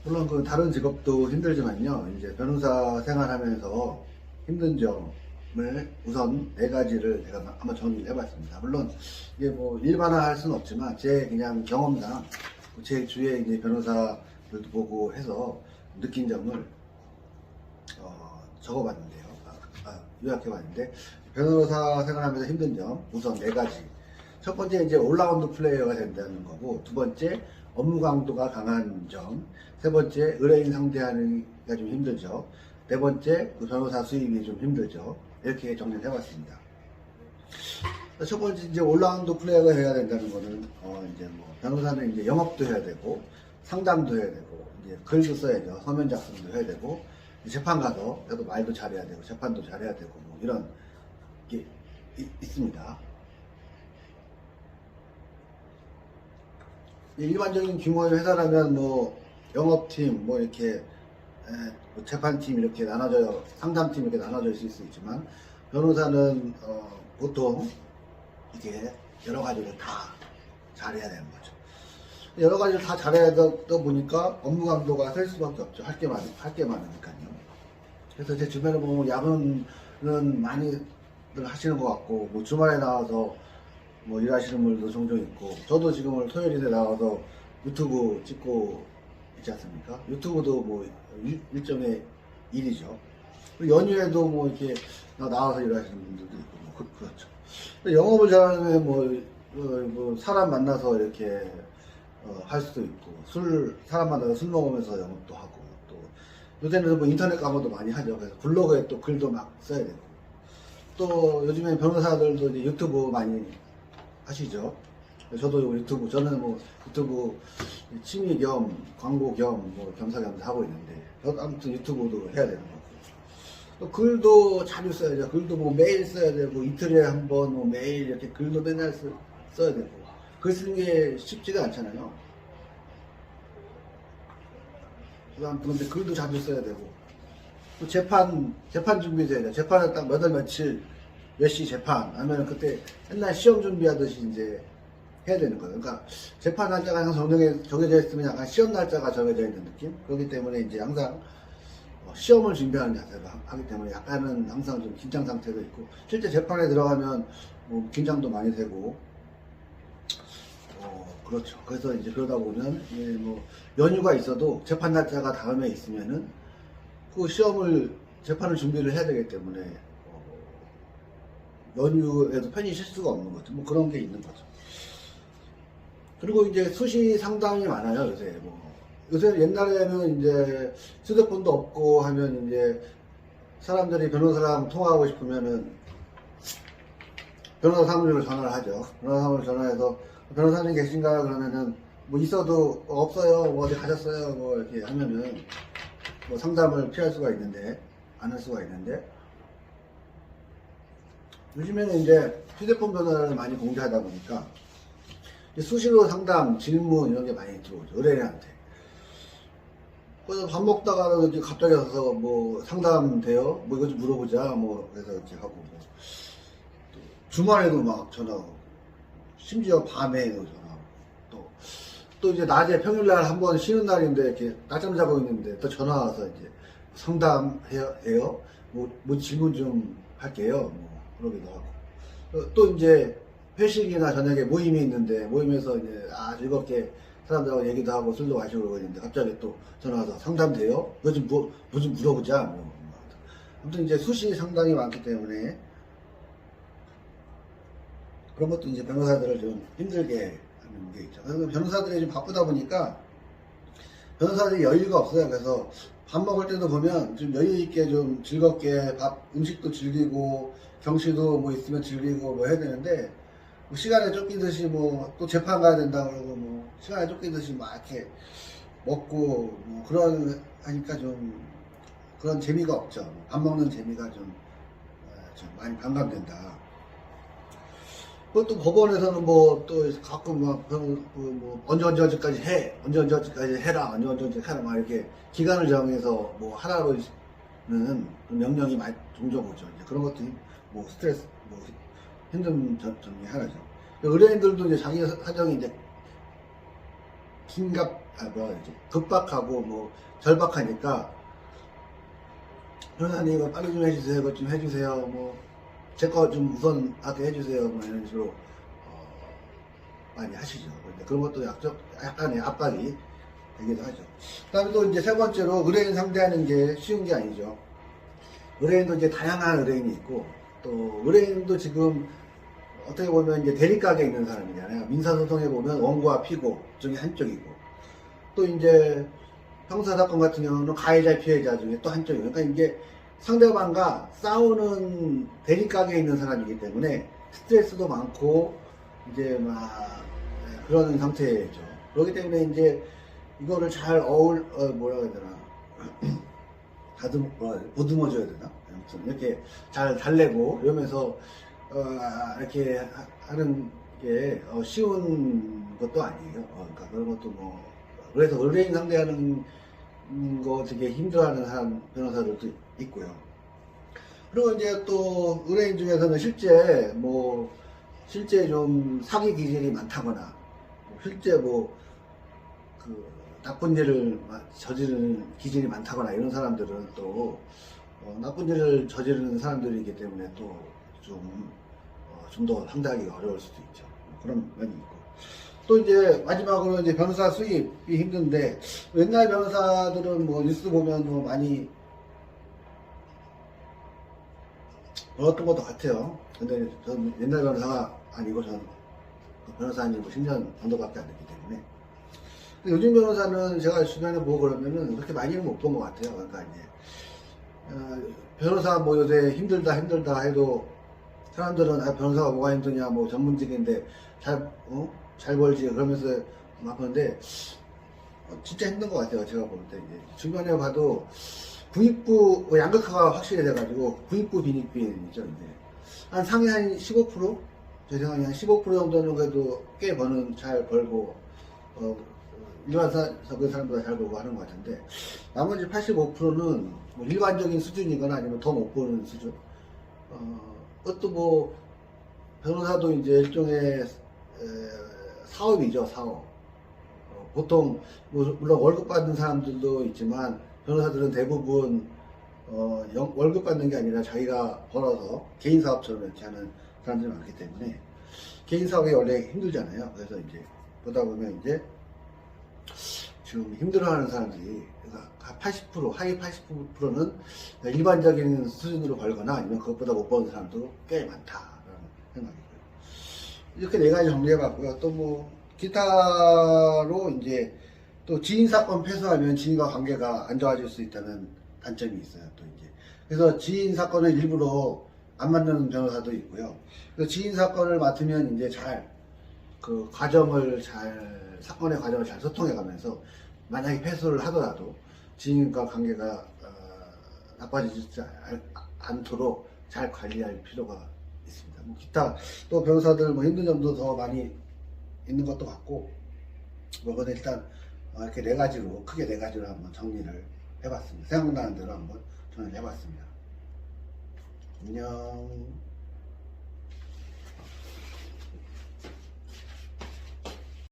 물론 그 다른 직업도 힘들지만요. 이제 변호사 생활하면서 힘든 점을 우선 네 가지를 제가 한번 정리를 해봤습니다. 물론 이게 뭐 일반화할 수는 없지만 제 그냥 경험상 제 주위에 이제 변호사들도 보고 해서 느낀 점을 적어봤는데요. 요약해봤는데 변호사 생활하면서 힘든 점 우선 네 가지. 첫 번째 이제 올라운드 플레이어가 된다는 거고, 두 번째 업무 강도가 강한 점, 세 번째 의뢰인 상대하기가 좀 힘들죠. 네 번째 그 변호사 수입이 좀 힘들죠. 이렇게 정리를 해봤습니다. 첫 번째 이제 올라운드 플레이어가 해야 된다는 거는 이제 뭐 변호사는 이제 영업도 해야 되고 상담도 해야 되고 이제 글도 써야죠. 서면 작성도 해야 되고 재판 가서 그래도 말도 잘해야 되고 재판도 잘해야 되고 뭐 이런 게 있습니다. 일반적인 규모의 회사라면 뭐 영업팀 뭐 이렇게 뭐 재판팀 이렇게 나눠져 상담팀 이렇게 나눠져 있을 수 있지만 변호사는 보통 이게 여러 가지를 다 잘해야 되는 거죠. 여러 가지를 다 잘해야 되다 보니까 업무 강도가 셀 수밖에 없죠. 할 게 많으니까요. 그래서 제 주변에 보면 야근은 많이들 하시는 것 같고, 뭐 주말에 나와서 뭐 일하시는 분들도 종종 있고, 저도 지금 토요일에 나와서 유튜브 찍고 있지 않습니까? 유튜브도 뭐 일종의 일이죠. 연휴에도 뭐 이렇게 나와서 일하시는 분들도 있고, 뭐 그렇죠. 영업을 잘하면 뭐 사람 만나서 이렇게 할 수도 있고, 사람 만나서 술 먹으면서 영업도 하고, 또 요새는 뭐 인터넷 강의도 많이 하죠. 그래서 블로그에 또 글도 막 써야 되고, 또 요즘에 변호사들도 이제 유튜브 많이 하시죠. 저도 저는 뭐 유튜브 취미 겸 광고 겸 뭐 겸사겸사 하고 있는데, 아무튼 유튜브도 해야 되는 거고, 또 글도 자주 써야죠. 글도 뭐 매일 써야 되고, 이틀에 한 번 뭐 매일 이렇게 글도 맨날 써야 되고, 글 쓰는 게 쉽지가 않잖아요. 그런데 글도 자주 써야 되고, 또 재판 준비해야 돼. 재판을 딱 몇 월 며칠 몇 시 재판 하면 그때 옛날 시험 준비하듯이 이제 해야 되는 거예요. 그러니까 재판 날짜가 항상 정해져 있으면 약간 시험 날짜가 정해져 있는 느낌? 그렇기 때문에 이제 항상 시험을 준비하는 자세로 하기 때문에 약간은 항상 좀 긴장 상태도 있고, 실제 재판에 들어가면 뭐 긴장도 많이 되고, 그렇죠. 그래서 이제 그러다 보면 뭐 연휴가 있어도 재판 날짜가 다음에 있으면은 그 재판을 준비를 해야 되기 때문에 연휴에도 편히 쉴 수가 없는 거죠. 뭐 그런 게 있는 거죠. 그리고 이제 수시 상담이 많아요, 요새. 요새 옛날에는 이제 휴대폰도 없고 하면 이제 사람들이 변호사랑 통화하고 싶으면은 변호사 사무실로 전화를 하죠. 변호사 사무실 전화해서 변호사님 계신가요? 그러면은 뭐 있어도 없어요, 뭐 어디 가셨어요, 뭐 이렇게 하면은 뭐 상담을 피할 수가 있는데, 안 할 수가 있는데, 요즘에는 이제 휴대폰 전화를 많이 공개하다 보니까 수시로 상담, 질문 이런 게 많이 들어오죠. 의뢰인한테. 그래서 밥 먹다가 이제 갑자기 와서 뭐 상담돼요? 뭐 이거 좀 물어보자. 뭐 그래서 이렇게 하고, 뭐 주말에도 막 전화 오고, 심지어 밤에도 전화 오고, 또 이제 낮에 평일날 한번 쉬는 날인데 이렇게 낮잠 자고 있는데 또 전화 와서 이제 상담해요? 뭐 질문 좀 할게요. 뭐 그러기도 하고. 또 이제 회식이나 저녁에 모임이 있는데 모임에서 이제 즐겁게 사람들하고 얘기도 하고 술도 마시고 그러고 있는데 갑자기 또 전화 와서 상담돼요? 요즘 뭐 좀 물어보자. 뭐. 아무튼 이제 수시 상담이 많기 때문에 그런 것도 이제 변호사들을 좀 힘들게 하는 게 있죠. 그래서 변호사들이 좀 바쁘다 보니까 변호사들이 여유가 없어요. 그래서 밥 먹을 때도 보면 좀 여유 있게 좀 즐겁게 음식도 즐기고 경치도 뭐 있으면 즐기고 뭐 해야 되는데, 뭐 시간에 쫓기듯이 뭐 또 재판 가야 된다 그러고 뭐 시간에 쫓기듯이 막 이렇게 먹고 뭐 그런 하니까 좀 그런 재미가 없죠. 밥 먹는 재미가 좀 많이 반감된다. 그것도 법원에서는 뭐 또 가끔 뭐 언제까지 언제까지 해라, 언제까지 해라 막 이렇게 기간을 정해서 뭐 하라고는 명령이 많이 종종 오죠. 이제 그런 것도 뭐 스트레스, 뭐 힘든 점이 하나죠. 의뢰인들도 이제 자기 사정이 이제 뭐라 그러지? 급박하고 뭐 절박하니까 변호사님 이거 빨리 좀 해주세요. 이거 좀 해주세요. 뭐 제 거 좀 우선하게 해주세요. 뭐 이런 식으로 많이 하시죠. 근데 그런 것도 약간의 압박이 되기도 하죠. 그 다음에 또 이제 세 번째로 의뢰인 상대하는 게 쉬운 게 아니죠. 의뢰인도 이제 다양한 의뢰인이 있고, 또 의뢰인도 지금 어떻게 보면 이제 대립각에 있는 사람이잖아요. 민사소송에 보면 원고와 피고 중에 한쪽이고, 또 이제 형사사건 같은 경우는 가해자 피해자 중에 또 한쪽이고, 그러니까 이게 상대방과 싸우는 대립각에 있는 사람이기 때문에 스트레스도 많고 이제 막 그런 상태죠. 그렇기 때문에 이제 이거를 잘 뭐라 해야 되나 보듬어줘야 되나? 아무튼 이렇게 잘 달래고 이러면서 이렇게 하는 게 쉬운 것도 아니에요. 그러니까 그런 것도 뭐 그래서 의뢰인 상대하는 거 되게 힘들어하는 사람 변호사들도 있고요. 그리고 이제 또 의뢰인 중에서는 실제 좀 사기 기질이 많다거나 실제 나쁜 일을 저지르는 기질이 많다거나 이런 사람들은 또 나쁜 일을 저지르는 사람들이기 때문에 또 좀 더 상대하기 어려울 수도 있죠. 그런 면이 있고. 또 이제 마지막으로 이제 변호사 수입이 힘든데, 옛날 변호사들은 뭐 뉴스 보면 뭐 많이 벌었던 것도 같아요. 근데 저는 옛날 변호사가 아니고 저는 변호사 아니고 10년 정도밖에 안 됐기 때문에. 근데 요즘 변호사는 제가 주변에 보고 그러면은 그렇게 많이는 못 본 것 같아요. 그러니까 이제 변호사 뭐 요새 힘들다 해도 사람들은 변호사가 뭐가 힘드냐 뭐 전문직인데 잘 벌지 그러면서 막 하는데 진짜 힘든 것 같아요. 제가 볼 때 이제 주변에 봐도 부익부 양극화가 확실히 돼가지고 부익부 빈익빈이죠. 이제 한 상위 한 15%? 제 생각에 한 15% 정도는 그래도 꽤 잘 벌고 일반 사람보다 잘 벌고 하는 것 같은데, 나머지 85%는 뭐 일반적인 수준이거나 아니면 더 못 버는 수준. 그것도 뭐 변호사도 이제 일종의 사업이죠, 사업. 보통 물론 월급 받는 사람들도 있지만 변호사들은 대부분 월급 받는 게 아니라 자기가 벌어서 개인 사업처럼 이렇게 하는 사람들이 많기 때문에 개인 사업이 원래 힘들잖아요. 그래서 이제 보다 보면 이제 지금 힘들어하는 사람들이 그러니까 80% 하위 80%는 일반적인 수준으로 벌거나 아니면 그것보다 못 버는 사람도 꽤 많다라는 생각이고요. 이렇게 네 가지 정리해봤고요. 또 뭐 기타로 이제 또 지인 사건 패소하면 지인과 관계가 안 좋아질 수 있다는 단점이 있어요. 또 이제 그래서 지인 사건을 일부러 안 맡는 변호사도 있고요. 그래서 지인 사건을 맡으면 이제 사건의 과정을 잘 소통해가면서 만약에 패소를 하더라도 지인과 관계가 나빠지지 않도록 잘 관리할 필요가 있습니다. 뭐 기타 또 변호사들 뭐 힘든 점도 더 많이 있는 것도 같고, 그건 일단 이렇게 크게 네 가지로 한번 정리를 해봤습니다. 생각나는 대로 한번 정리를 해봤습니다. 안녕.